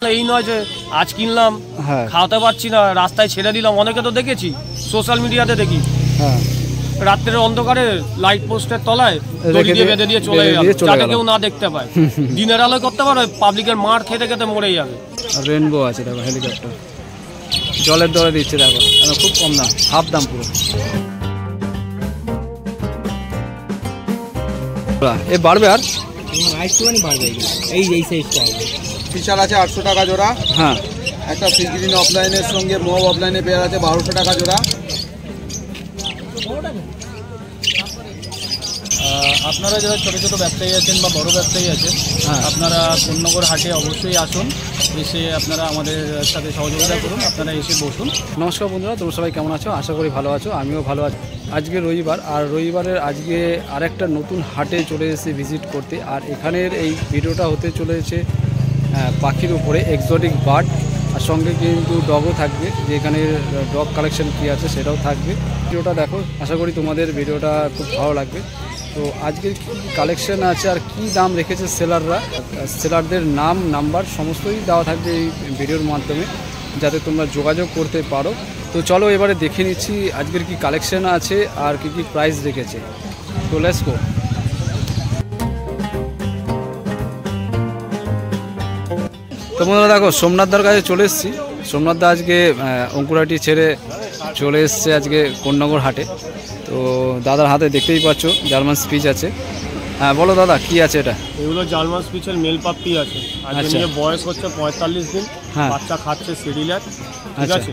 এই নয় যে আজ কিনলাম খাওয়াতে পারছি না, রাস্তায় ছেড়ে দিলাম। অনেকে তো দেখেছি সোশ্যাল মিডিয়াতে দেখি রাত্রের অন্ধকারে লাইট পোস্টের তলায় দড়ি দিয়ে বেঁধে দিয়ে চলে গেল, যাতে কেউ না দেখতে পায়। দিনের আলোয় করতে পারে, পাবলিকের মার খেতে খেতে মরে যাবে। রেনবো আছে দেখো, হেলিকপ্টার জলের দরে দিচ্ছে দেখো, খুব কম দাম, হাফ দাম পুরো। এ বাড়বে আর একটুখানি বাড়বে, এই সাইজটা ফিচার আছে 800 টাকা জোড়া। হ্যাঁ, একটা সিগ্রিন অফলাইনের সঙ্গে মোব অফলাইনে পেয়ার আছে 1200 টাকা জোড়া। আপনারা যারা ছোটো ছোটো ব্যবসায়ী আছেন বা বড় ব্যবসায়ী আছেন, আপনারা কোন্নগর হাটে অবশ্যই আসুন, এসে আপনারা আমাদের সাথে সহযোগিতা করুন, আপনারা এসে বসুন। নমস্কার বন্ধুরা, তোমরা সবাই কেমন আছো? আশা করি ভালো আছো, আমিও ভালো আছি। আজকে রবিবার, আর রবিবারের আজকে আরেকটা নতুন হাটে চলে এসেছি ভিজিট করতে। আর এখানের এই ভিডিওটা হতে চলেছে পাখির উপরে, এক্সোটিক বার্ড, আর সঙ্গে কিন্তু ডগও থাকবে, যে এখানে ডগ কালেকশন কী আছে সেটাও থাকবে। ভিডিওটা দেখো, আশা করি তোমাদের ভিডিওটা খুব ভালো লাগবে। তো আজকের কী কালেকশন আছে আর কি দাম রেখেছে সেলাররা, সেলারদের নাম নাম্বার সমস্তই দেওয়া থাকবে এই ভিডিওর মাধ্যমে, যাতে তোমরা যোগাযোগ করতে পারো। তো চলো এবারে দেখে নিচ্ছি আজকের কি কালেকশন আছে আর কি কি প্রাইস রেখেছে। তো লেটস গো। তো বন্ধুরা দেখো, সোমনাথদার কাছে চলে এসেছি। সোমনাথদা আজকে অঙ্কুরহাটি ছেড়ে চলে এসছে আজকে কোন্নগর হাটে। তো দাদার হাতে দেখতেই পাচ্ছ জার্মান স্পিচ আছে। হ্যাঁ বলো দাদা, কি আছে এটা? এগুলো জার্মান স্পিচের মেল পাপ্পি আছে। আজকে নিয়ে বয়স হচ্ছে 45 দিন, বাচ্চা খাচ্ছে সিরিলাক, ঠিক আছে।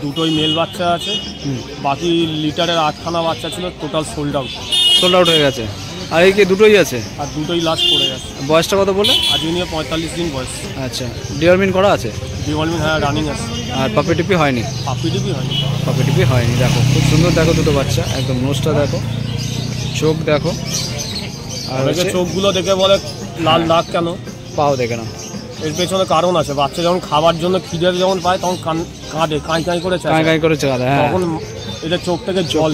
দুটোই মেল বাচ্চা আছে, বাকি লিটারের 8খানা বাচ্চা ছিল, টোটাল সোল্ড আউট হয়ে গেছে। আর এই কি দুটোই আছে? আর দুটোই লাস্ট পড়ে গেছে। বয়সটা কত বলে? আজকে নিয়ে 45 দিন বয়স। আচ্ছা, ডিওরমিন করা আছে? ডিওরমিন হ্যাঁ রানিং আছে। আর পাপি টিপি হয়নি? পাপি টিপি হয়নি। দেখো খুব সুন্দর, দেখো দুটো বাচ্চা, একদম নোজটা দেখো, চোখ দেখো। আর চোখগুলো দেখে বলে লাল দাগ কেন, পাও দেখে না, এর পেছনে কারণ আছে। বাচ্চা যখন খাবার জন্য খিদে যখন পায় তখন কাঁদে, কাঁই করে কাঁদে, তখন এদের চোখ থেকে জল,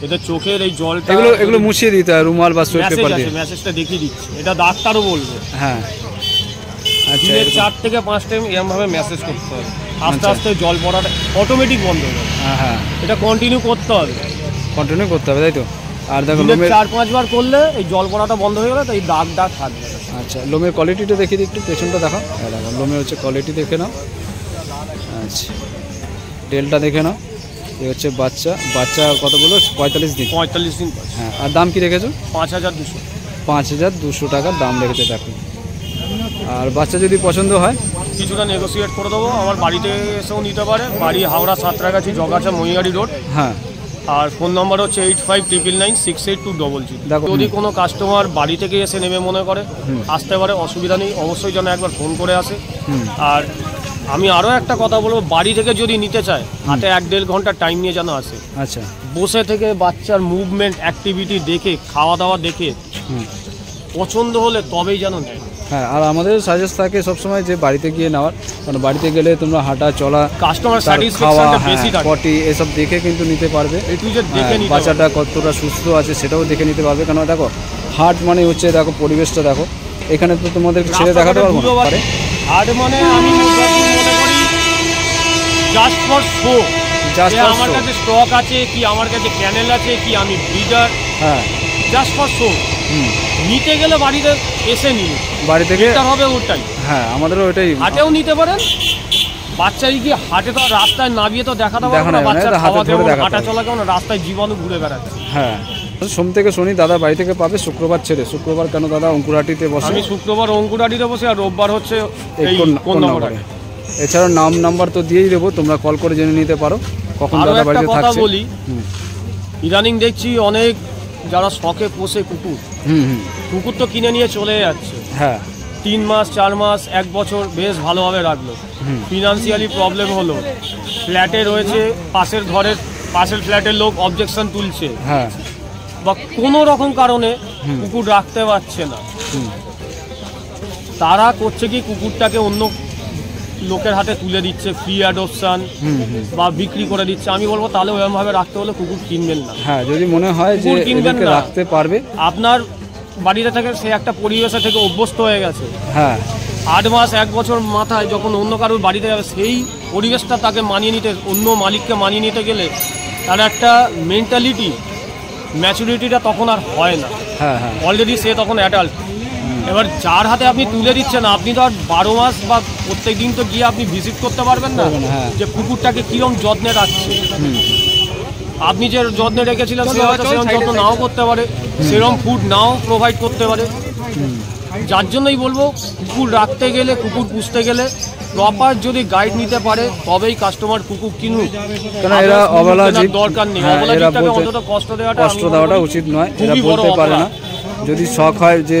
এদের চোখের এই জলটা এগুলো মুছিয়ে দিতে হয় রুমাল বা সুইট পেপার দিয়ে। মেসেজটা দেখিয়ে দিচ্ছে, এটা ডাক্তারও বলবে। হ্যাঁ, আচ্ছা, 4 থেকে 5 টাইম এরকম ভাবে মেসেজ করতে হবে, আস্তে আস্তে জল পড়াটা অটোমেটিক বন্ধ হয়ে যাবে। হ্যাঁ, এটা কন্টিনিউ করতে হবে, তাই তো। আর দেখো 4-5 বার করলে এই জল পড়াটা বন্ধ হয়ে গেলে তো এই দাগ থাকবে। আচ্ছা, লোমের কোয়ালিটিটা দেখিয়ে দিই একটু, পেছনটা দেখো। হ্যাঁ দেখো, লোমের হচ্ছে কোয়ালিটি দেখে নাও। আচ্ছা, টেলটা দেখে নাও। এই হচ্ছে বাচ্চা কতগুলো? 45 দিন। হ্যাঁ, আর দাম কি রেখেছো? 5200 টাকার দাম রেখেছে। দেখো, আর বাচ্চা যদি পছন্দ হয় কিছুটা নেগোসিয়েট করে দেবো। আমার বাড়িতে এসেও নিতে পারে, বাড়ি হাওড়া সাঁতরাগাছি, জগাছা, মহিয়ারি রোড। হ্যাঁ, আর ফোন নাম্বার হচ্ছে 8599968200। যদি কোনো কাস্টমার বাড়ি থেকে এসে নেবে মনে করে, আসতে পারে, অসুবিধা নেই। অবশ্যই যেন একবার ফোন করে আসে। আর আমি আরও একটা কথা বলবো, বাড়ি থেকে যদি নিতে চায় হাতে 1-1.5 ঘন্টা টাইম নিয়ে যেন আসে। আচ্ছা, বসে থেকে বাচ্চার মুভমেন্ট, অ্যাক্টিভিটি দেখে, খাওয়া দাওয়া দেখে পছন্দ হলে তবেই যেন নেয়। হ্যাঁ, আর আমাদের সাজেস্ট থাকে সবসময় যে বাড়িতে গিয়ে নেওয়ার, কারণ বাড়িতে গেলে তোমরা হাঁটা চলা, কাস্টমার স্যাটিসফ্যাকশনটা বেশি থাকে। পটি এসব দেখে কিন্তু নিতে পারবে, বাচ্চাটা কতটা সুস্থ আছে সেটাও দেখে নিতে পারবে। কারণ দেখো, হাট মানে হচ্ছে, দেখো পরিবেশটা দেখো, এখানে তো তোমাদের ছেড়ে দেখাতে পারবো না। হাট মানে আমি মনে করি জাস্ট ফর শো, আমার কাছে স্টক আছে কি, আমার কাছে চ্যানেল আছে কি, আমি ব্রিডার, হ্যাঁ, জাস্ট ফর শো। নিতে গেলে বাড়িতে এসে নিন, বাড়ি থেকে হবে ওটাই। হ্যাঁ, আমাদেরও ওটাই। হাটেও নিতে পারেন, বাচ্চাই কি হাটে তো রাস্তায় নামিয়ে তো দেখাতে পারবো না, বাচ্চা খাওয়া কেমন, হাঁটা চলা কেমন, রাস্তায় জীবাণু ঘুরে বেড়াচ্ছে। হ্যাঁ, সোম থেকে শনি দাদা বাড়ি থেকে পাবে, শুক্রবার ছেড়ে। শুক্রবার কেন দাদা অঙ্কুরহাটিতে বসে? আমি শুক্রবার অঙ্কুরহাটিতে বসে, আর রোববার হচ্ছে কোন্নগর। এছাড়াও নাম্বার তো দিয়েই দেবো, তোমরা কল করে জেনে নিতে পারো কখন দাদা বাড়িতে থাকছে। কথা বলি, ইদানিং দেখছি অনেক যারা শখে পোষে কুকুর তো কিনে নিয়ে চলে যাচ্ছে। হ্যাঁ, 3 মাস 4 মাস 1 বছর বেশ ভালোভাবে রাখলো, ফিনান্সিয়ালি প্রবলেম হলো, ফ্ল্যাটে রয়েছে, পাশের ফ্ল্যাটের লোক অবজেকশন তুলছে, হ্যাঁ, বা কোনো রকম কারণে কুকুর রাখতে পারছে না, তারা করছে কি কুকুরটাকে অন্য লোকের হাতে তুলে দিচ্ছে, ফ্রি অ্যাডপশন বা বিক্রি করে দিচ্ছে। আমি বলবো তাহলে ওরকম ভাবে রাখতে হলে কুকুর কিনবেন না। হ্যাঁ, যদি মনে হয় যে এদেরকে রাখতে পারবে, আপনার বাড়িতে থেকে সে একটা পরিবেশে থেকে অভ্যস্ত হয়ে গেছে, হ্যাঁ, 8 মাস 1 বছর মাথায় যখন অন্য কারোর বাড়িতে যাবে, সেই পরিবেশটা তাকে মানিয়ে নিতে, অন্য মালিককে মানিয়ে নিতে গেলে তার একটা মেন্টালিটি ম্যাচুরিটিটা তখন আর হয় না। হ্যাঁ হ্যাঁ, অলরেডি সে তখন অ্যাডাল্ট। এবার যার হাতে আপনি তুলে দিচ্ছেন, আপনি তো আর 12 মাস বা প্রত্যেক দিন তো গিয়ে আপনি ভিজিট করতে পারবেন না যে কুকুরটাকে কীরকম যত্নে রাখছে। আপনি যে যত্নে রেখেছিলেন সে হয়তো সেরকম যত্ন নাও করতে পারে, সেরকম ফুড নাও প্রোভাইড করতে পারে। যার জন্যই বলবো কুকুর রাখতে গেলে, কুকুর পুষতে গেলে প্রপার যদি গাইড নিতে পারে তবেই কাস্টমার কুকুর কিনুক। কারণ এরা অবলা জীব, দরকার নেই, অবলা জীবটাকে অন্তত কষ্ট দেওয়াটা উচিত নয়। এরা বলতে পারে না। যদি শখ হয় যে,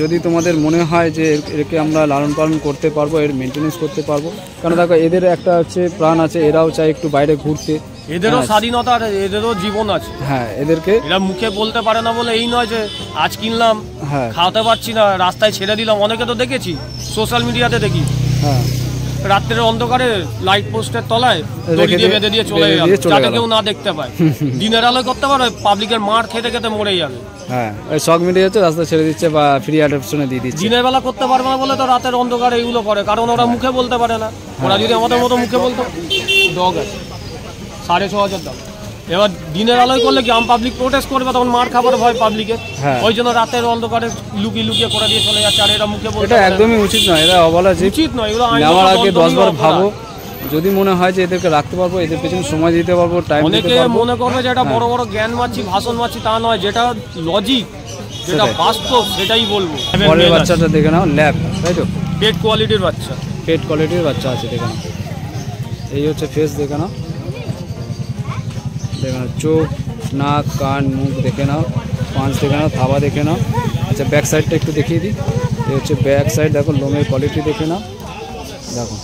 যদি তোমাদের মনে হয় যে একে আমরা লালন পালন করতে পারবো, এর মেনটেনেন্স করতে পারবো, কারণ দেখো এদের একটা হচ্ছে প্রাণ আছে, এরাও চায় একটু বাইরে ঘুরতে, এদেরও স্বাধীনতা, এদেরও জীবন আছে। হ্যাঁ, এদেরকে এরা মুখে বলতে পারে না বলে এই নয় যে আজ কিনলাম খাওয়াতে পারছি না, রাস্তায় ছেড়ে দিলাম। অনেকে তো দেখেছি, সোশ্যাল মিডিয়াতে দেখি, হ্যাঁ, রাত্রের অন্ধকারে লাইট পোস্টের তলায় দড়ি দিয়ে বেঁধে দিয়ে চলে যাবে, যাতে কেউ না দেখতে পায়। দিনের আলোয় করতে পারে, পাবলিকের মার খেতে খেতে মরে যাবে। হ্যাঁ, ওই শখ মিটে যাচ্ছে, রাস্তা ছেড়ে দিচ্ছে বা ফ্রি অ্যাডপশনে দিয়ে দিচ্ছে। দিনের বেলা করতে পারবে না বলে তো রাতের অন্ধকারে এগুলো করে, কারণ ওরা মুখে বলতে পারে না। ওরা যদি আমাদের মতো মুখে বলতো, ডগ আছে 6,500 দাম। এবার দিনের আলোয় করলে কি আম পাবলিক প্রোটেস্ট করবে, তখন মার খাবার ভয় পাবলিকের। ওই জন্য রাতের অন্ধকারে লুকিয়ে লুকিয়ে করে দিয়ে চলে যাচ্ছে। আর এরা মুখে বলতে, এটা একদমই উচিত নয়, এরা অবলা জীব, উচিত নয়। এগুলো নেওয়ার আগে 10 বার ভাবো। যদি মনে হয় যে এদেরকে রাখতে পারবো, এদের পেছনে সময় দিতে পারবো, টাইম দিতে পারবো। অনেকে মনে করবে যে এটা বড় বড় জ্ঞান মারছি, ভাষণ মারছি, তা নয়। যেটা লজিক, যেটা বাস্তব, সেটাই বলবো। পরের বাচ্চাটা দেখে নাও, ল্যাব, তাই তো? পেট কোয়ালিটির বাচ্চা, পেট কোয়ালিটির বাচ্চা আছে, দেখে নাও। এই হচ্ছে ফেস, দেখে নাও, দেখে নাও, চোখ, নাক, কান, মুখ দেখে নাও, পাঁচ দেখে নাও, থাবা দেখে নাও। আচ্ছা, ব্যাক সাইডটা একটু দেখিয়ে দিই। এই হচ্ছে ব্যাক সাইড, দেখো লোমের কোয়ালিটি দেখে নাও, দেখো।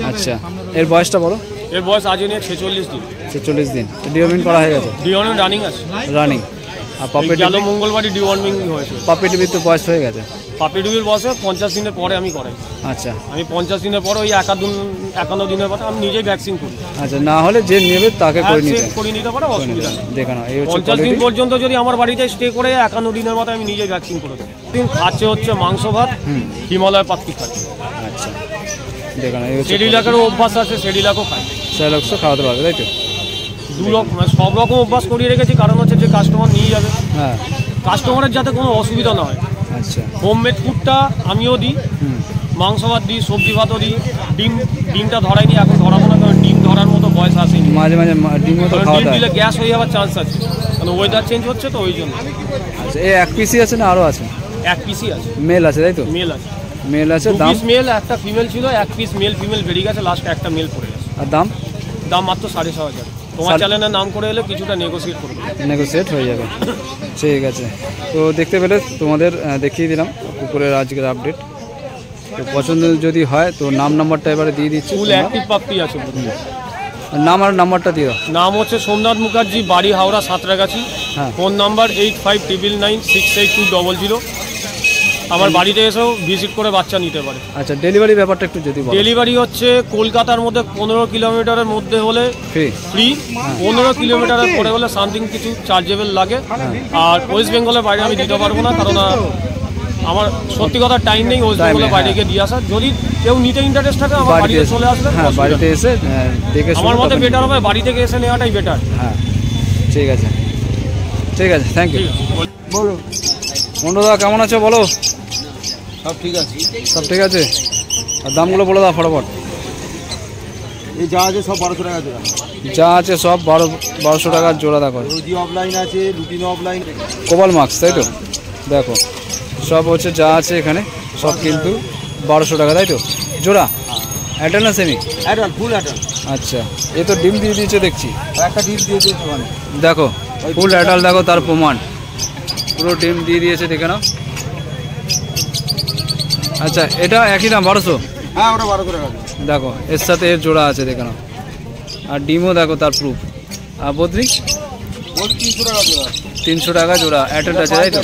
আচ্ছা, এর বয়সটা বলো। এর বয়স আজ নিয়ে 46 দিন। 46 দিন। ডিওর্মিং করা হয়ে গেছে? ডিওর্মিং রানিং আছে, রানিং। আর পাপি গেল মঙ্গলবারই ডিওর্মিং হয়েছে। পাপি টিভির তো বয়স হয়ে গেছে? পাপি টিভির বয়সে 50 দিনের পরে আমি করাই। আচ্ছা, আমি 50 দিনের পরে ওই 51 দিনের পরে আমি নিজেই ভ্যাকসিন করি। আচ্ছা, না হলে যে নেবে তাকে করে নিতে পারে, অসুবিধা নেই। দেখো না, এই হচ্ছে 50 দিন পর্যন্ত যদি আমার বাড়িতে স্টে করে 51 দিনের মতো আমি নিজেই ভ্যাকসিন করে দিই। দিন খাচ্ছে হচ্ছে মাংস ভাত, হিমালয় পাত্তি খাচ্ছে। আচ্ছা, দেখো না, এই হচ্ছে সেরিলাকেরও অভ্যাস আছে, সেরিলাকও খায়। সেরিলাকও খাওয়াতে পারবে, তাই তো? সব রকম অভ্যাস করিয়ে রেখেছি, কারণ হচ্ছে যে কাস্টমার নিয়ে যাবে, হ্যাঁ, কাস্টমারের যাতে কোনো অসুবিধা না হয়। আচ্ছা, হোমমেড ফুডটা আমিও দিই, মাংস ভাত দিই, সবজি ভাতও দিই। ডিমটা ধরাইনি, এখন ধরাবো না, কারণ ডিম ধরার মতো বয়স আসেনি। মাঝে মাঝে ডিমও তো খাওয়া ডিম দিলে গ্যাস হয়ে যাওয়ার চান্স আছে, কারণ ওয়েদার চেঞ্জ হচ্ছে তো, ওই জন্য। আচ্ছা, এই এক পিসই আছে না আরও আছে? এক পিসই আছে। মেল আছে, তাই তো? মেল আছে, মেল আছে। দাম? মেল, একটা ফিমেল ছিল, এক পিস মেল ফিমেল বেরিয়ে গেছে, লাস্টে একটা মেল পড়ে গেছে। আর দাম? দাম মাত্র 6,500। তোমার চ্যানেলের নাম করে এলে কিছুটা নেগোসিয়েট করবে, নেগোসিয়েট হয়ে যাবে। ঠিক আছে, তো দেখতে পেলে তোমাদের দেখিয়ে দিলাম কুকুরের আজকের আপডেট। তো পছন্দ যদি হয় তো নাম নাম্বারটা এবারে দিয়ে দিচ্ছি। ফুল অ্যাক্টিভ পাপ্পি আছে। নাম আর নাম্বারটা দিও। নাম হচ্ছে সোমনাথ মুখার্জি, বাড়ি হাওড়া সাঁতরাগাছি। Phone number 8599968200। আমার বাড়িতে এসেও ভিজিট করে বাচ্চা নিতে পারে। আচ্ছা, ডেলিভারি ব্যাপারটা একটু যদি বলো। ডেলিভারি হচ্ছে কলকাতার মধ্যে 15 কিলোমিটারের মধ্যে হলে ফ্রি, 15 কিলোমিটারের পরে হলে সামথিং কিছু চার্জেবল লাগে। আর ওয়েস্ট বেঙ্গলের বাইরে আমি দিতে পারবো না, কারণ আমার সত্যি কথা টাইম নেই ওয়েস্ট বেঙ্গলের বাইরে গিয়ে দিয়ে আসার। যদি কেউ নিতে ইন্টারেস্ট থাকে আমার বাড়িতে চলে আসবে। হ্যাঁ, বাড়িতে এসে দেখে আমার মতে বেটার হবে, বাড়ি থেকে এসে নেওয়াটাই বেটার। হ্যাঁ, ঠিক আছে, ঠিক আছে, থ্যাংক ইউ। বলো মন্ডুদা, কেমন আছো বলো? সব ঠিক আছে। সব ঠিক আছে। আর দামগুলো বলে দাও ফটাফট। এই যা আছে সব 1200 টাকা জোড়া। যা আছে সব 1200 টাকার জোড়া। দেখো, রোজি অফলাইন আছে, রুটিন অফলাইন, কোবাল মার্কস, তাই তো? দেখো, সব হচ্ছে যা আছে এখানে সব কিন্তু 1200 টাকা, তাই তো? জোড়া অ্যাডাল না সেমি? Adult, full adult. আচ্ছা, এ তো ডিম দিয়ে দিয়েছে দেখছি। একটা ডিম দিয়েছে ওখানে, দেখো ফুল অ্যাডাল, দেখো তার প্রমাণ, পুরো ডিম দিয়ে দিয়েছে, দেখে নাও। আচ্ছা, এটা একই দাম 1200? হ্যাঁ, ওটা 1200 টাকা। দেখো, এর সাথে এর জোড়া আছে, দেখে নাও। আর ডিমও দেখো তার প্রুফ। আর বদ্রি 300 টাকা জোড়া। 300 টাকা জোড়া, অ্যাডাল্ট আছে, তাই তো?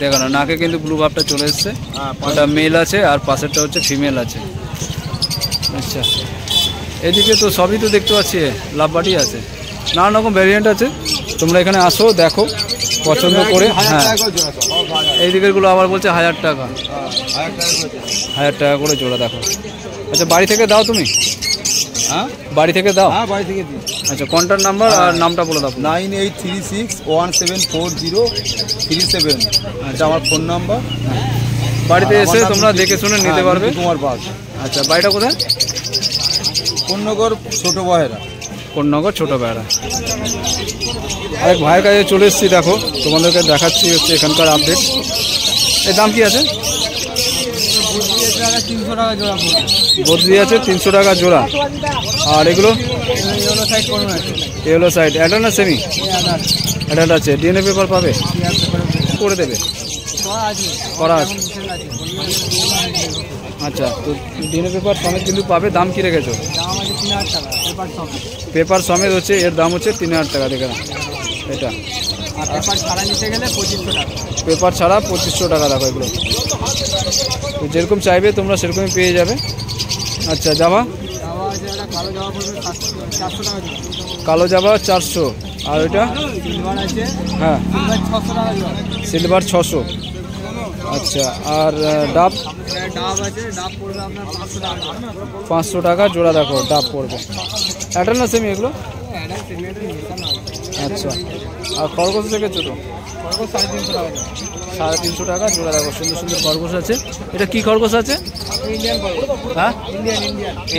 দেখো না, নাকে কিন্তু ব্লু ভাবটা চলে এসছে। ওটা মেল আছে আর পাশেরটা হচ্ছে ফিমেল আছে। আচ্ছা, এদিকে তো সবই তো দেখতে পাচ্ছি, লাভবাটি আছে, নানা রকম ভ্যারিয়েন্ট আছে। তোমরা এখানে আসো, দেখো, পছন্দ করে। হ্যাঁ, এই দিকেরগুলো আবার বলছে 1000 টাকা, 1000 টাকা করে জোড়া। দেখো, আচ্ছা বাড়ি থেকে দাও তুমি? হ্যাঁ, বাড়ি থেকে দাও? হ্যাঁ, বাড়ি থেকে দিই। আচ্ছা, কন্ট্যাক্ট নাম্বার আর নামটা বলে দাও। 9836174037, এটা আমার ফোন নাম্বার। বাড়িতে এসে তোমরা দেখে শুনে নিতে পারবে। কুমার বাগ। আচ্ছা, বাড়িটা কোথায়? কোন্নগর ছোট বহেরা। কোন্নগর ছোট বেড়া। আরেক ভাইয়ের কাছে চলে এসেছি। দেখো, তোমাদেরকে দেখাচ্ছি হচ্ছে এখানকার আপডেট। এর দাম কি আছে? 300 টাকা জোড়া পড়বে। বদলি আছে 300 টাকা জোড়া। আর এগুলো ইয়েলো সাইড অ্যাডাল্ট না সেমি? অ্যাডাল্ট আছে। ডিএনএ পেপার পাবে? করে দেবে? করা আছে। আচ্ছা, তো ডিএনএ পেপার সমেত কিন্তু পাবে। দাম কি রেখেছো? পেপার সমেত হচ্ছে এর দাম হচ্ছে 3000 টাকা। দেখে না এটা। পেপার ছাড়া নিতে গেলে 2500 টাকা। পেপার ছাড়া 2500 টাকা। দেখো, এগুলো তো যেরকম চাইবে তোমরা সেরকমই পেয়ে যাবে। আচ্ছা, জাভা? কালো জাভা 400। আর ওইটা? হ্যাঁ, সিলভার 600। আচ্ছা, আর ডাব? ডাব পড়বে আপনার 500 টাকা জোড়া। দেখো, ডাব পড়বে। অ্যাডাল্ট না সেমি এগুলো? আচ্ছা, আর খরগোশ রেখেছো তো? 350 টাকা জোড়া। দেখো, সুন্দর সুন্দর খরগোশ আছে। এটা কি খরগোশ আছে? হ্যাঁ,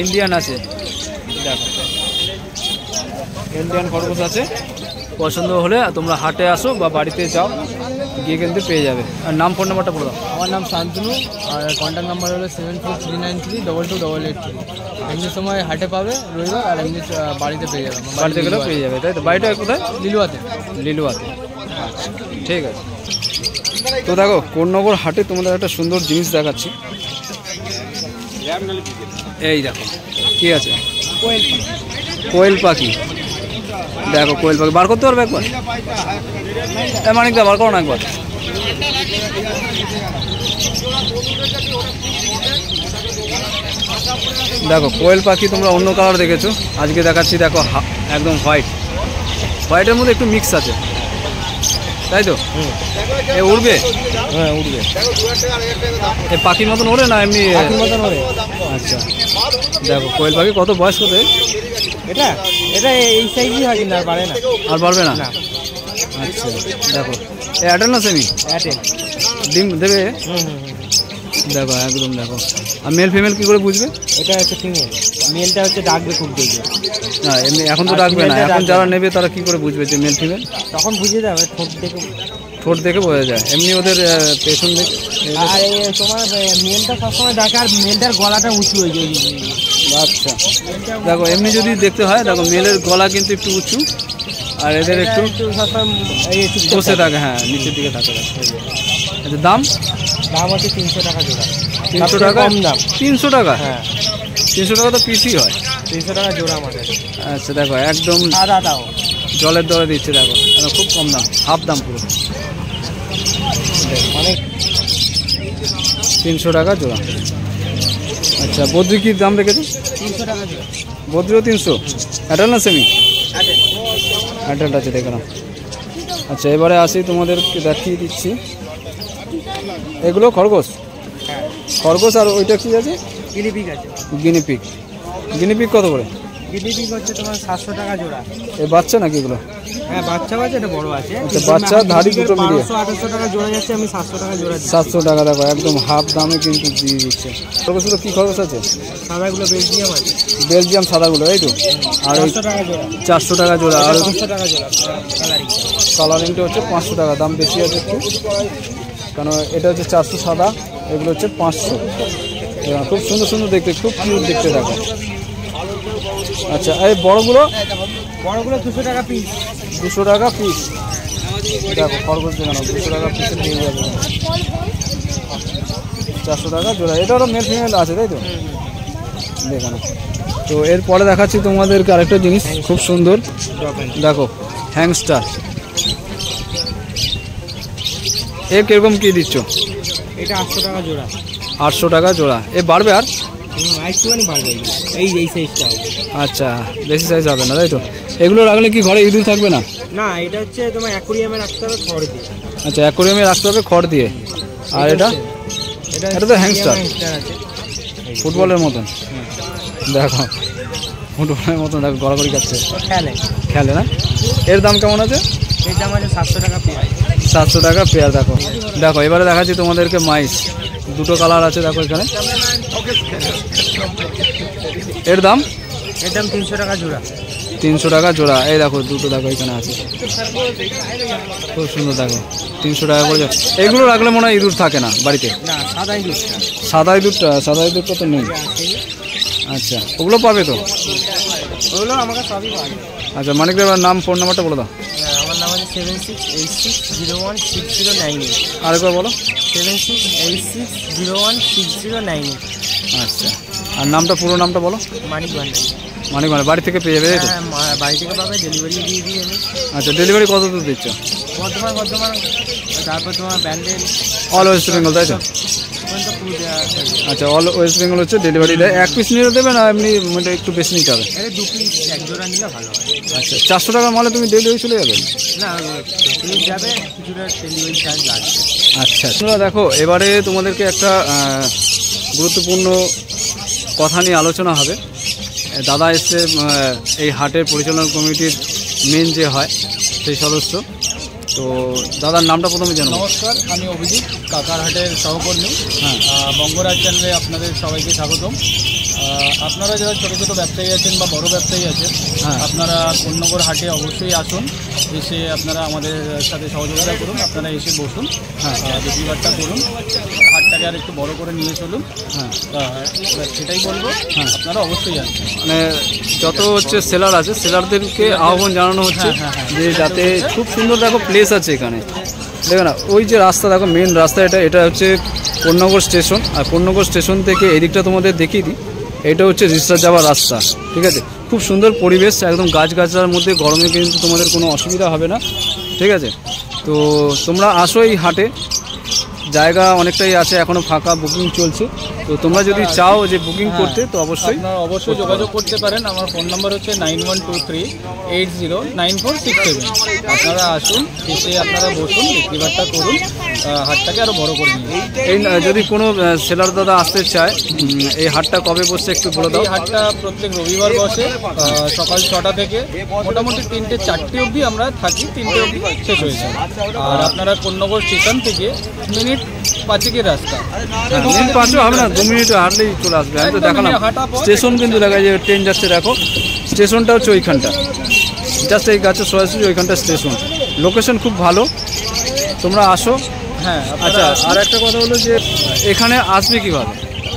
ইন্ডিয়ান আছে। দেখো, ইন্ডিয়ান খরগোশ আছে। পছন্দ হলে তোমরা হাটে আসো বা বাড়িতে যাও, গিয়ে কিন্তু পেয়ে যাবে। আর নাম, ফোন নাম্বারটা বলে দাও। আমার নাম শান্তনু, আর কন্ট্যাক্ট নাম্বার হলো 7439322288। এমনি সময় হাটে পাবে রবিবার, আর এমনি বাড়িতে পেয়ে যাবে। বাড়িতে গেলেও পেয়ে যাবে, তাই তো? বাড়িটা কোথায়? লিলুয়াতে। লিলুয়াতে। আচ্ছা, ঠিক আছে। তো দেখো, কোন্নগর হাটে তোমাদের একটা সুন্দর জিনিস দেখাচ্ছি। এই দেখো, কি আছে? কোয়েল পাখি। দেখো, কোয়েল পাখি বার করতে পারবে একবার? মানিক দা, বার করো না একবার। দেখো, কোয়েল পাখি তোমরা অন্য কালার দেখেছো, আজকে দেখাচ্ছি। দেখো, একদম হোয়াইটের মধ্যে একটু মিক্স আছে, তাই তো? এ উড়বে? হ্যাঁ, উঠবে। এ পাখির মতন ওড়ে না এমনি? মতন হবে। আচ্ছা, দেখো কোয়েল পাখি। কত বয়স কত? এটা এই সাইজই হয়, কিন্তু আর বাড়ে না। আর বাড়বে না? আচ্ছা, দেখো, এ অ্যাডাল্ট না সেমি? ডিম দেবে? দেখো, একদম। দেখো, আর মেল ফিমেল কি করে বুঝবে? এটা হচ্ছে ফিমেল, মেলটা হচ্ছে ডাকবে খুব দেখবে। না, এমনি এখন তো ডাকবে না। এখন যারা নেবে তারা কি করে বুঝবে যে মেল ফিমেল? তখন বুঝে যাবে, ঠোঁট দেখে বোঝা যায়। এমনি ওদের পেছন দেখে। আর তোমার মেলটা সবসময় ডাকে, আর মেলটার গলাটা উঁচু হয়ে যায়। আচ্ছা, দেখো, এমনি যদি দেখতে হয়, দেখো মেলের গলা কিন্তু একটু উঁচু, আর এদের একটু বসে থাকে। হ্যাঁ, নিচের দিকে থাকে। আচ্ছা, দাম হচ্ছে 300 টাকা জোড়া। 300 টাকা? কম দাম। 300 টাকা? হ্যাঁ, 300 টাকা তো পিসই হয়। 300 টাকা জোড়া আমাদের। আচ্ছা, দেখো, একদম দাও জলের দরে দিচ্ছে। দেখো, খুব কম দাম, হাফ দাম পুরো। অনেক। 300 টাকা জোড়া। আচ্ছা, বদ্রি কি দাম রেখেছে? 300 টাকা জোড়া। বদ্রিও 300? অ্যাডাল্ট না সেমি? অ্যাডাল্ট আছে, দেখে নাও। আচ্ছা, এবারে আসি, তোমাদেরকে দেখিয়ে দিচ্ছি। এগুলো খরগোশ? খরগোশ। আর ওইটা কি আছে? গিনিপিগ আছে। গিনিপিগ কত করে? গিনিপিগ হচ্ছে তোমার 700 টাকা জোড়া। এই বাচ্চা নাকি এগুলো? হ্যাঁ, বাচ্চা এটা বড় আছে। আচ্ছা, বাচ্চা ধাড়ি দুটো মিলিয়ে 500-800 টাকা জোড়া যাচ্ছে, আমি 700 টাকা জোড়া দিচ্ছি। 700 টাকা। দেখো, একদম হাফ দামে কিন্তু দিয়ে দিচ্ছে। খরগোশগুলো কি খরগোশ আছে? সাদাগুলো বেলজিয়াম আছে। বেলজিয়াম সাদাগুলো, এই তো? আর 400 টাকা জোড়া। 400 টাকা জোড়া। আর 500 টাকা জোড়া। কালারিংটা হচ্ছে 500 টাকা। দাম বেশি আছে একটু, কারণ এটা হচ্ছে 400 সাদা, এগুলো হচ্ছে 500। খুব সুন্দর সুন্দর দেখতে, খুব কিউট দেখতে। দেখো, আচ্ছা, এই বড়গুলো? 200 টাকা পিস। 200 টাকা পিস। দেখো, খরগোশ দেখানো 200 টাকা পিসে পেয়ে যাবে। 400 টাকা জোড়া। এটারও মেল ফিমেল আছে, তাই তো? দেখানো। তো এরপরে দেখাচ্ছি তোমাদেরকে আরেকটা জিনিস, খুব সুন্দর। দেখো, হ্যাংস্টার। এ কিরকম কি দিচ্ছ? এটা 800 টাকা জোড়া। 800 টাকা জোড়া। এ বাড়বে আর? একটুখানি বাড়বে, এই সাইজটা হবে। আচ্ছা, বেশি সাইজ হবে না, তাই তো? এগুলো রাখলে কি ঘরে ইঁদুর থাকবে না? না, এটা হচ্ছে তোমার অ্যাকোরিয়ামে রাখতে হবে খড় দিয়ে। আচ্ছা, অ্যাকোরিয়ামে রাখতে হবে খড় দিয়ে। আর এটা তো হ্যাংস্টার আছে ফুটবলের মতন। দেখো ফুটবলের মতন, দেখো গড়াগড়ি খাচ্ছে, খেলে না? এর দাম কেমন আছে? এর দাম আছে 700 টাকা পেয়ার। 700 টাকা পেয়ার। দেখো দেখো এবারে দেখাচ্ছি তোমাদেরকে মাইস, দুটো কালার আছে দেখো এখানে। এর দাম 300 টাকা জোড়া। 300 টাকা জোড়া। এই দেখো দুটো দেখো এখানে আছে, খুব সুন্দর। দেখো 300 টাকা করে। এগুলো রাখলে মনে হয় ইঁদুর থাকে না বাড়িতে? না, সাদা ইঁদুরটা তো নেই। আচ্ছা, ওগুলো পাবে তো? ওগুলো আমাকে সবই পাবে। আচ্ছা, মানিক দেবার নাম, ফোন নাম্বারটা বলে দাও। আমার নাম আছে 7686016098। আরেকবার বলো। 7686016098। আচ্ছা, আর নামটা, পুরো নামটা বলো। মানিক ভান্ডারী। মানিক ভান্ডারী, বাড়ি থেকে পেয়ে যাবে? হ্যাঁ, বাড়ি থেকে পাবে, ডেলিভারি দিয়ে দিই আমি। আচ্ছা, ডেলিভারি কত দূর দিচ্ছ? বর্ধমান, তারপর তোমার ব্যান্ডেল, অল ওয়েস্ট বেঙ্গল, তাই তো? আচ্ছা, অল ওয়েস্ট বেঙ্গল হচ্ছে ডেলিভারি দেয়। এক পিস নিলে দেবে না এমনি একটু বেশি নিতে হবে? 2 পিস 1 জোড়া নিলে ভালো হয়। আচ্ছা, 400 টাকার মালে তুমি ডেলিভারি চলে যাবে? না, তুমি যাবে, কিছুটা ডেলিভারি চার্জ লাগবে। আচ্ছা, তোমরা দেখো এবারে তোমাদেরকে একটা গুরুত্বপূর্ণ কথা নিয়ে আলোচনা হবে। দাদা এসছে এই হাটের পরিচালনা কমিটির মেন যে হয় সেই সদস্য। তো দাদার নামটা প্রথমে জানো। নমস্কার, আমি অভিজিৎ, কাকারহাটের সহকর্মী। হ্যাঁ, বঙ্গরাজ চ্যানেলে আপনাদের সবাইকে স্বাগতম। আপনারা যারা ছোটো ছোটো ব্যবসায়ী আছেন বা বড় ব্যবসায়ী আছেন, আপনারা কোন্নগর হাটে অবশ্যই আসুন, এসে আপনারা আমাদের সাথে সহযোগিতা করুন। আপনারা এসে বসুন, বিক্রি বাট্টা করুন, হাটটাকে আর একটু বড় করে নিয়ে চলুন। সেটাই বলবো, আপনারা অবশ্যই আসুন। মানে যত হচ্ছে সেলার আছে, সেলারদেরকে আহ্বান জানানো হচ্ছে যে যাতে, খুব সুন্দর দেখো প্লেস আছে এখানে। দেখো না, ওই যে রাস্তা দেখো, মেন রাস্তা, এটা হচ্ছে কোন্নগর স্টেশন। আর কোন্নগর স্টেশন থেকে এদিকটা তোমাদের দেখিয়ে দিই, এটা হচ্ছে রিসরা যাওয়ার রাস্তা। ঠিক আছে, খুব সুন্দর পরিবেশ, একদম গাছগাছড়ার মধ্যে। গরমে কিন্তু তোমাদের কোনো অসুবিধা হবে না। ঠিক আছে, তো তোমরা আসো এই হাটে, জায়গা অনেকটাই আছে, এখনও ফাঁকা, বুকিং চলছে। তো তোমরা যদি চাও যে বুকিং করতে, তো অবশ্যই যোগাযোগ করতে পারেন। আমার ফোন নাম্বার হচ্ছে 9123809467। আপনারা আসুন, এসে আপনারা বসুন, বিক্রি বাট্টা করুন, হাটটাকে আরও বড় করে নিন। এই যদি কোনো সেলার দাদা আসতে চায়, এই হাটটা কবে বসছে একটু বলে দাও। এই হাটটা প্রত্যেক রবিবার বসে, সকাল 6টা থেকে মোটামুটি 3টে-4টে অবধি আমরা থাকি, 3টে অবধি শেষ হয়ে যায়। আর আপনারা কোন্নগর স্টেশন থেকে মিনিট 5-এর রাস্তা। মিনিট 5ও হবে না, 2 মিনিট হাঁটলেই চলে আসবে। আমি তো দেখালাম স্টেশন, কিন্তু দেখা যায় ট্রেন যাচ্ছে, দেখো স্টেশনটা হচ্ছে ওইখানটা, জাস্ট এই গাছের সরাসরি ওইখানটা স্টেশন। লোকেশন খুব ভালো, তোমরা আসো। হ্যাঁ, আচ্ছা, আর একটা কথা হলো যে এখানে আসবে কীভাবে?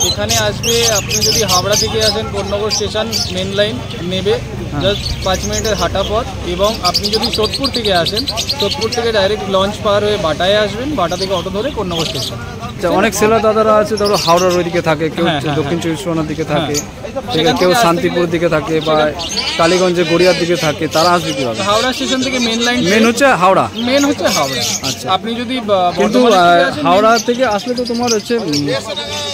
এখানে আসবে, আপনি যদি হাওড়া থেকে আসেন, কোন্নগর স্টেশন মেন লাইন নেবে, জাস্ট 5 মিনিটের হাঁটা পথ। এবং আপনি যদি সোদপুর থেকে আসেন, সোদপুর থেকে ডাইরেক্ট লঞ্চ পার হয়ে বাটায় আসবেন, বাটা থেকে অটো ধরে কোন্নগর স্টেশন। অনেক সেলার দাদারা আছে, ধরো হাওড়ার ওইদিকে থাকে, কেউ দক্ষিণ 24 পরগনার দিকে থাকে, কেউ শান্তিপুরের দিকে থাকে, বা কালীগঞ্জে গড়িয়ার দিকে থাকে, তারা আসবে কীভাবে? হাওড়া স্টেশন থেকে মেন লাইন, মেন হচ্ছে হাওড়া। আচ্ছা, আপনি যদি কিন্তু হাওড়া থেকে আসলে তো তোমার হচ্ছে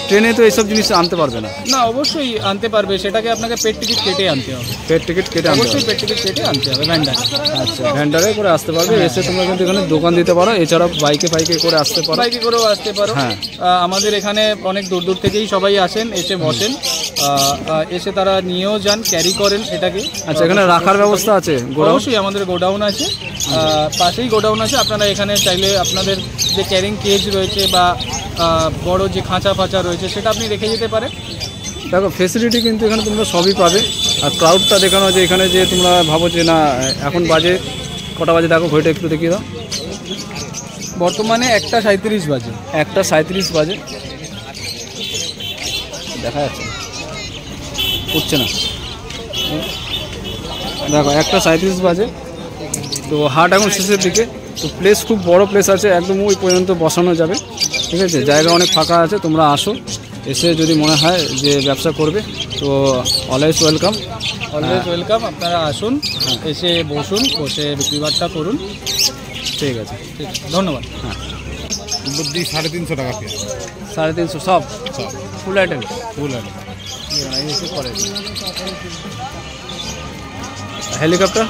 ট্রেনে তো এইসব জিনিস আনতে পারবে না। না, অবশ্যই আনতে পারবে, সেটাকে আপনাকে পেড টিকিট কেটে আনতে হবে। পেড টিকিট কেটে আনতে হবে, অবশ্যই পেড টিকিট কেটে আনতে হবে ভ্যান্ডারে। আচ্ছা, ভ্যান্ডারে করে আসতে পারবে। এসে তোমরা কিন্তু এখানে দোকান দিতে পারো, এছাড়া বাইকে করে আসতে পারো, বাইকে করেও আসতে পারো। হ্যাঁ, আমাদের এখানে অনেক দূর দূর থেকেই সবাই আসেন, এসে বসেন, এসে তারা নিয়েও যান, ক্যারি করেন এটাকে। আচ্ছা, এখানে রাখার ব্যবস্থা আছে? অবশ্যই আমাদের গোডাউন আছে, পাশেই গোডাউন আছে। আপনারা এখানে চাইলে আপনাদের যে ক্যারিং কেজ রয়েছে বা বড় যে খাঁচা ফাঁচা রয়েছে, সেটা আপনি রেখে যেতে পারেন। দেখো ফেসিলিটি কিন্তু এখানে তোমরা সবই পাবে। আর ক্রাউডটা দেখানো, যে এখানে যে তোমরা ভাবো যে না এখন বাজে কটা বাজে, দেখো ঘড়িটা একটু দেখিয়ে দাও। বর্তমানে 1:37 বাজে। 1:37 বাজে, দেখা যাচ্ছে উঠছে না। দেখো 1:37 বাজে। তো হাট এখন শেষের দিকে। তো প্লেস খুব বড় প্লেস আছে, একদম ওই পর্যন্ত বসানো যাবে। ঠিক আছে, জায়গা অনেক ফাঁকা আছে, তোমরা আসো। এসে যদি মনে হয় যে ব্যবসা করবে, তো অলওয়েজ ওয়েলকাম। আপনারা আসুন, এসে বসুন, বসে বিক্রি বাট্টা করুন। ঠিক আছে, ধন্যবাদ। হ্যাঁ, বুদ্ধি 350 টাকা পেয়ার। 350 সব ফুল আইটেম। হেলিকপ্টার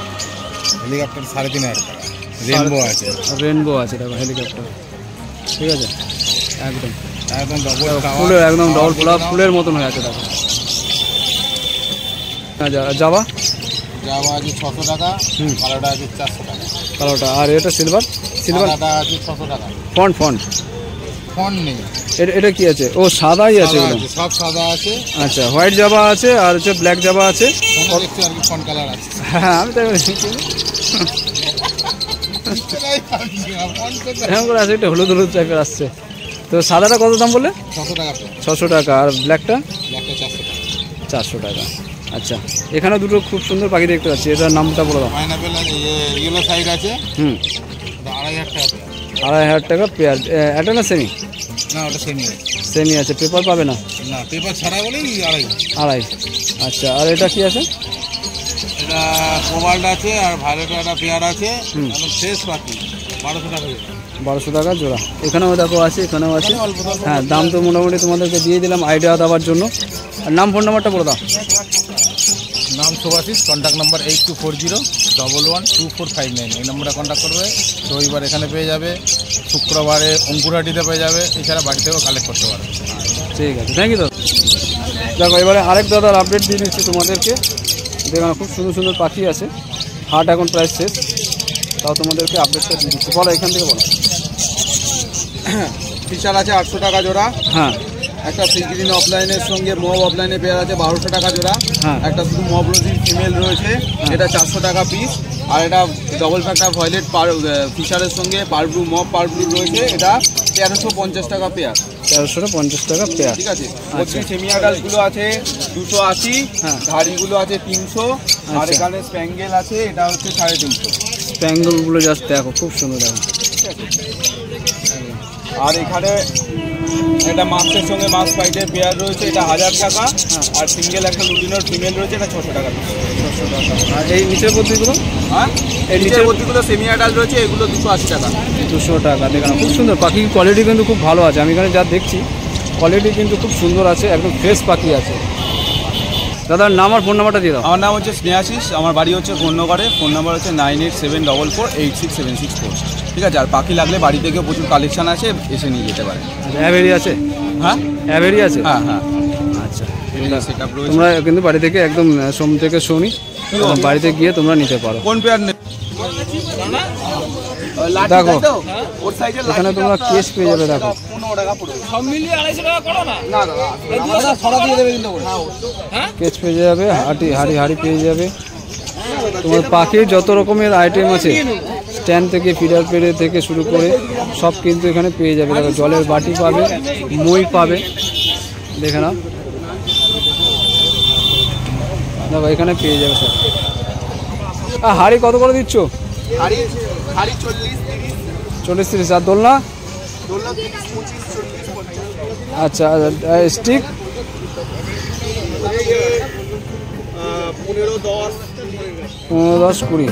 হেলিকপ্টার 3,500 টাকা। রেনবো আছে, রেনবো আছে দেখো হেলিকপ্টার, ঠিক আছে একদম একদম ডবল ফুলের, একদম ডবল ফুলের মতন হয়ে আছে দেখো। যাবা জাবা আছে 600 টাকা, কালোটা আছে 400 টাকা। কালোটা, আর এটা সিলভার সাদাটা আছে 600 টাকা। ফন্ট ফোন নেই, এটা কি আছে? ও সাদাই আছে সাদা এগুলো। আছে, সব সাদা আছে। আচ্ছা হোয়াইট জাবা আছে আর হচ্ছে ব্ল্যাক জাবা আছে। ফোন দেখছি আর কি ফোন কালার আছে। হ্যাঁ আমি তাই বলছি এরকম করে আছে, একটা হলুদ হলুদ টাইপের আসছে। তো সাদাটা কত দাম বললে? 600 টাকা। 600 টাকা। আর ব্ল্যাকটা? ব্ল্যাকটা 400 টাকা। 400 টাকা। আচ্ছা এখানে দুটো খুব সুন্দর পাখি দেখতে পাচ্ছি, এটার নামটা বলে দাও। পাইনাপেল ইয়েলো সাইড আছে, হুম, 2,500 টাকা। 2,500 টাকা পেয়ার। এটা না সেমি? না ওটা সেমি আছে। সেমি আছে, পেপার পাবে না? না পেপার ছাড়া বলেই 2,500। 2,500। আচ্ছা আর এটা কি আছে? এটা কোবাল্ট আছে আর ভায়োলেট একটা পেয়ার আছে, একদম ফ্রেশ পাখি, 1,200 টাকা। 1,200 টাকা জোড়া। এখানেও দেখো আছে, এখানেও আছে। হ্যাঁ দাম তো মোটামুটি তোমাদেরকে দিয়ে দিলাম আইডিয়া দেওয়ার জন্য। আর নাম ফোন নাম্বারটা বলে দাও। নাম শুভাশিস, কন্ট্যাক্ট নাম্বার 8240112459। এই নম্বরে কন্ট্যাক্ট করবে। রবিবার এখানে পেয়ে যাবে, শুক্রবারে অঙ্কুরহাটিতে পেয়ে যাবে, এছাড়া বাড়ি থেকেও কালেক্ট করতে পারবে। ঠিক আছে, থ্যাংক ইউ দাদা। দেখো এবারে আরেক দাদার আপডেট দিয়ে দিচ্ছি তোমাদেরকে। দেখো খুব সুন্দর সুন্দর পাখি আছে। হাট এখন প্রায় শেষ, তাও তোমাদেরকে আপডেটটা দিয়ে দিচ্ছি। বলো এখান থেকে বলো। ফিশার আছে 800 টাকা জোড়া। হ্যাঁ একটা সিগ্রিন অফলাইনের সঙ্গে মব অফলাইনে পেয়ার আছে 1,200 টাকা জোড়া। হ্যাঁ। একটা শুধু মব রোজির ফিমেল রয়েছে, এটা 400 টাকা পিস। আর এটা ডবল ফ্যাক্টর ভয়েলেট ফিশারের সঙ্গে পারব্লু মব পারব্লু রয়েছে, এটা 1350 টাকা পেয়ার। 1350 টাকা পেয়ার। ঠিক আছে। বত্রিশ সেমি আডাল্টগুলো আছে 280, হ্যাঁ। ধাড়িগুলো আছে 300, আর আচ্ছা। এখানে স্প্যাঙ্গেল আছে, এটা হচ্ছে 350। স্প্যাঙ্গলগুলো জাস্ট দেখো খুব সুন্দর দেখো। আর এখানে এটা মাছের সঙ্গে মাছ ফাইটের পেয়ার রয়েছে, এটা 1000 টাকা। আর সিঙ্গেল একটা লুটিনোর ফিমেল রয়েছে, এটা 600 টাকা। 600 টাকা। আর এই নিচের পদ্ধতিগুলো? হ্যাঁ এই নিচের নিচের ভর্তিগুলো সেমি অ্যাডাল্ট রয়েছে, এগুলো 280 টাকা। 200 টাকা। দেখো খুব সুন্দর পাখি, কোয়ালিটি কিন্তু খুব ভালো আছে। আমি এখানে যা দেখছি কোয়ালিটি কিন্তু খুব সুন্দর আছে, একদম ফ্রেশ পাখি আছে। দাদার নাম আর ফোন নাম্বারটা দিয়ে দাও। আমার নাম হচ্ছে স্নেহাশিস, আমার বাড়ি হচ্ছে কন্যগড়ে। ফোন নাম্বার হচ্ছে 9874486764। ঠিক আছে। আর পাখি লাগলে বাড়ি থেকেও প্রচুর কালেকশন আছে, এসে নিয়ে যেতে পারে। অ্যাভেরি আছে? হ্যাঁ অ্যাভেরি আছে? হ্যাঁ হ্যাঁ। আচ্ছা সেট আপ রয়েছে। তোমরা কিন্তু বাড়ি থেকে একদম সোম থেকে শনি বাড়িতে গিয়ে তোমরা নিতে পারো। কোন পেয়ার নেই? দেখো এখানে তোমরা কেস পেয়ে যাবে। দেখো 15 টাকা পড়বে। সব মিলিয়ে 250 টাকা করো না। না দাদা ছড়া দিয়ে দেবে কিন্তু। কেস পেয়ে যাবে, হাড়ি পেয়ে যাবে। তোমার পাখির যত রকমের আইটেম আছে, স্ট্যান্ড থেকে ফিডার পেড়ে থেকে শুরু করে সব কিন্তু এখানে পেয়ে যাবে। দেখো জলের বাটি পাবে, মই পাবে, দেখে নাও। দেখো এখানে পেয়ে যাবে সব। হাড়ি কত করে দিচ্ছ? হাড়ি 40-30। আর দোলনা? দোলনা 30-25-40-50। আচ্ছা স্টিক? 15-10। 15-10-20।